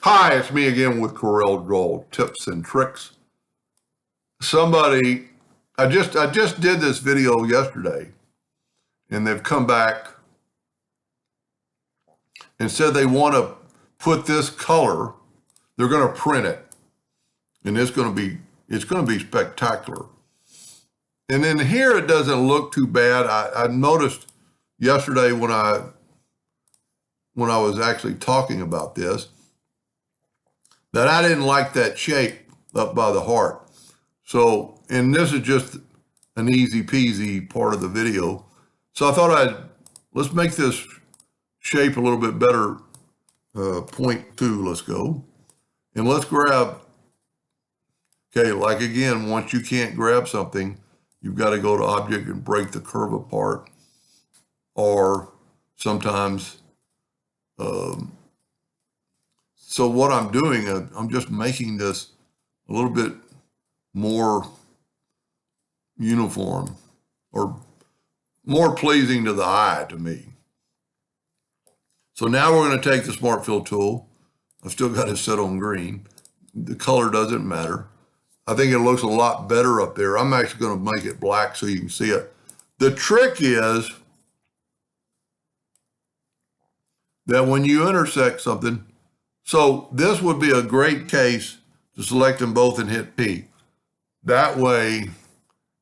Hi, it's me again with CorelDraw tips and tricks. I just did this video yesterday, and they've come back and said they want to put this color. They're going to print it, and it's going to be spectacular. And then here it doesn't look too bad. I noticed yesterday when I was actually talking about this, that I didn't like that shape up by the heart. So, and this is just an easy peasy part of the video. So I thought let's make this shape a little bit better. 0.2, let's go. And let's grab, okay, like again, once you can't grab something, you've got to go to object and break the curve apart. Or sometimes, so what I'm doing, I'm just making this a little bit more uniform or more pleasing to the eye to me. So now we're going to take the Smart Fill tool. I've still got it set on green. The color doesn't matter. I think it looks a lot better up there. I'm actually going to make it black so you can see it. The trick is that when you intersect something, so this would be a great case to select them both and hit P. That way,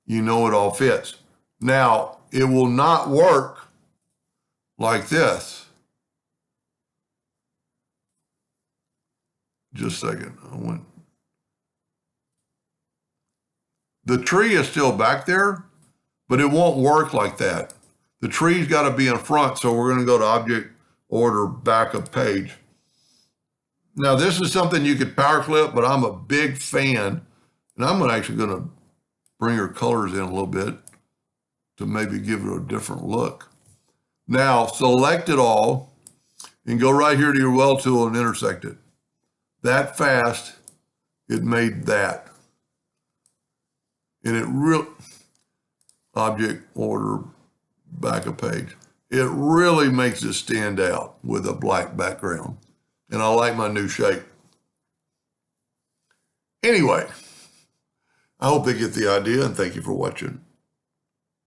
you know it all fits. Now, it will not work like this. Just a second. The tree is still back there, but it won't work like that. The tree's got to be in front, so we're going to go to Object, Order, Backup Page. Now, this is something you could power clip, but I'm a big fan, and I'm actually going to bring her colors in a little bit to maybe give it a different look. Now, select it all and go right here to your well tool and intersect it. That fast, it made that. And it really, Object, Order, Backup Page. It really makes it stand out with a black background. And I like my new shape. Anyway, I hope they get the idea, and thank you for watching.